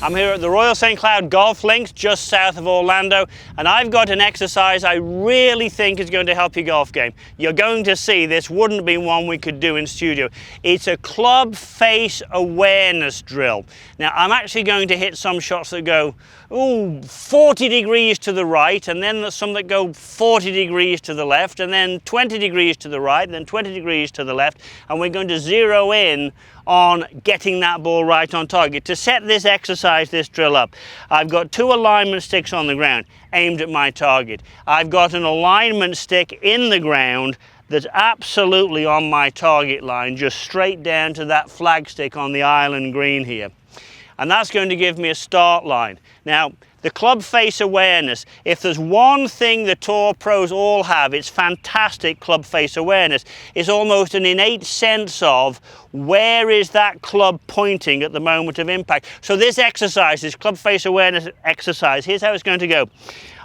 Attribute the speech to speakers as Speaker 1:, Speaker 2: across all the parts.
Speaker 1: I'm here at the Royal St. Cloud Golf Links just south of Orlando, and I've got an exercise I really think is going to help your golf game. You're going to see this wouldn't be one we could do in studio. It's a club face awareness drill. Now I'm actually going to hit some shots that go 40 degrees to the right, and then there's some that go 40 degrees to the left, and then 20 degrees to the right, and then 20 degrees to the left, and we're going to zero in on getting that ball right on target. To set this exercise, this drill up, I've got 2 alignment sticks on the ground aimed at my target. I've got an alignment stick in the ground that's absolutely on my target line, just straight down to that flag stick on the island green here. And that's going to give me a start line. Now, the club face awareness, if there's one thing the tour pros all have, it's fantastic club face awareness. It's almost an innate sense of where is that club pointing at the moment of impact. So this exercise, this club face awareness exercise, here's how it's going to go.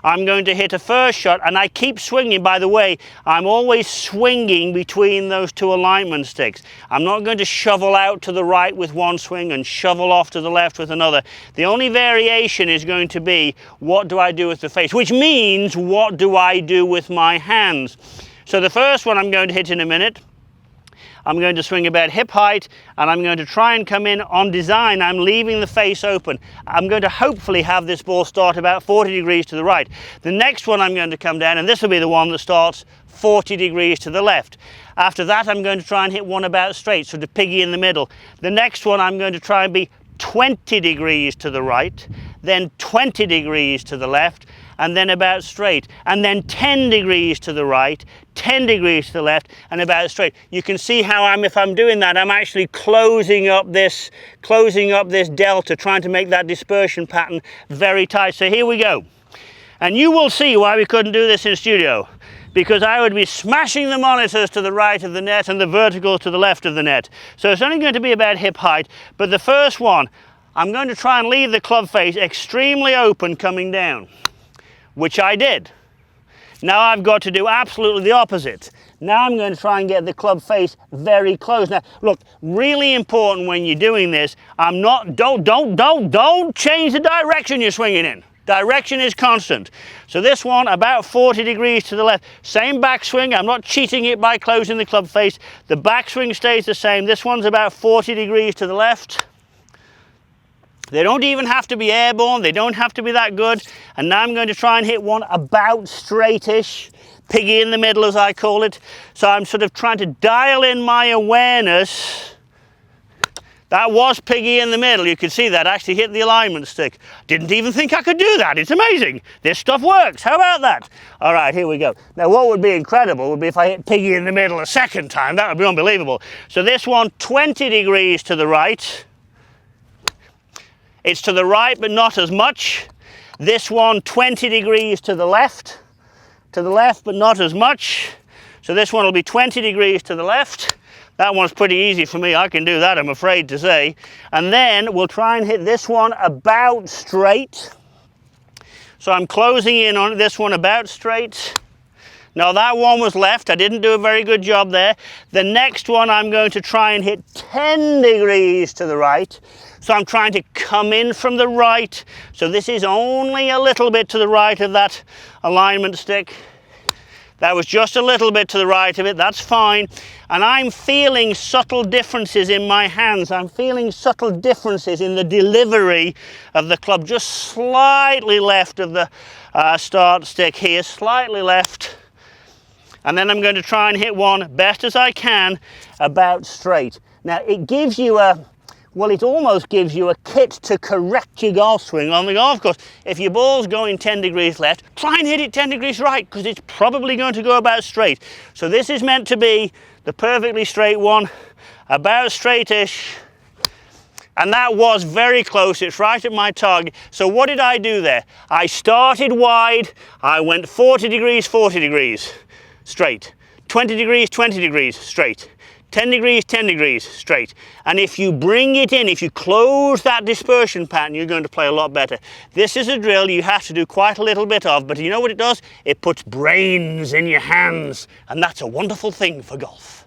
Speaker 1: I'm going to hit a first shot, and I keep swinging. By the way, I'm always swinging between those 2 alignment sticks. I'm not going to shovel out to the right with one swing and shovel off to the left with another. The only variation is going to be, what do I do with the face? Which means, what do I do with my hands? So the first one I'm going to hit in a minute. I'm going to swing about hip height, and I'm going to try and come in on design. I'm leaving the face open. I'm going to hopefully have this ball start about 40 degrees to the right. The next one I'm going to come down, and this will be the one that starts 40 degrees to the left. After that, I'm going to try and hit one about straight, so the piggy in the middle. The next one I'm going to try and be 20 degrees to the right, then 20 degrees to the left, and then about straight, and then 10 degrees to the right, 10 degrees to the left, and about straight. You can see how if I'm doing that, I'm actually closing up this delta, trying to make that dispersion pattern very tight. So here we go. And you will see why we couldn't do this in studio, because I would be smashing the monitors to the right of the net and the verticals to the left of the net. So it's only going to be about hip height, but the first one, I'm going to try and leave the club face extremely open coming down, which I did. Now I've got to do absolutely the opposite. Now I'm going to try and get the club face very close. Now, look, really important when you're doing this, don't change the direction you're swinging in. Direction is constant. So this one, about 40 degrees to the left. Same backswing, I'm not cheating it by closing the club face. The backswing stays the same. This one's about 40 degrees to the left. They don't even have to be airborne, they don't have to be that good. And now I'm going to try and hit one about straightish, piggy in the middle as I call it. So I'm sort of trying to dial in my awareness. That was piggy in the middle. You can see that actually hit the alignment stick. Didn't even think I could do that. It's amazing. This stuff works. How about that? All right, here we go. Now what would be incredible would be if I hit piggy in the middle a second time. That would be unbelievable. So this one, 20 degrees to the right. It's to the right, but not as much. This one, 20 degrees to the left, but not as much. So this one will be 20 degrees to the left. That one's pretty easy for me. I can do that, I'm afraid to say. And then we'll try and hit this one about straight. So I'm closing in on this one about straight. Now that one was left. I didn't do a very good job there. The next one I'm going to try and hit 10 degrees to the right. So I'm trying to come in from the right. So this is only a little bit to the right of that alignment stick. That was just a little bit to the right of it, that's fine. And I'm feeling subtle differences in my hands. I'm feeling subtle differences in the delivery of the club, just slightly left of the start stick here, slightly left. And then I'm going to try and hit one, best as I can, about straight. Now it gives you well, it almost gives you a kit to correct your golf swing on the golf course. If your ball's going 10 degrees left, try and hit it 10 degrees right, because it's probably going to go about straight. So this is meant to be the perfectly straight one, about straightish. And that was very close, it's right at my target. So what did I do there? I started wide, I went 40 degrees, straight. 20 degrees, straight. 10 degrees, straight. And if you bring it in, if you close that dispersion pattern, you're going to play a lot better. This is a drill you have to do quite a little bit of, but you know what it does? It puts brains in your hands, and that's a wonderful thing for golf.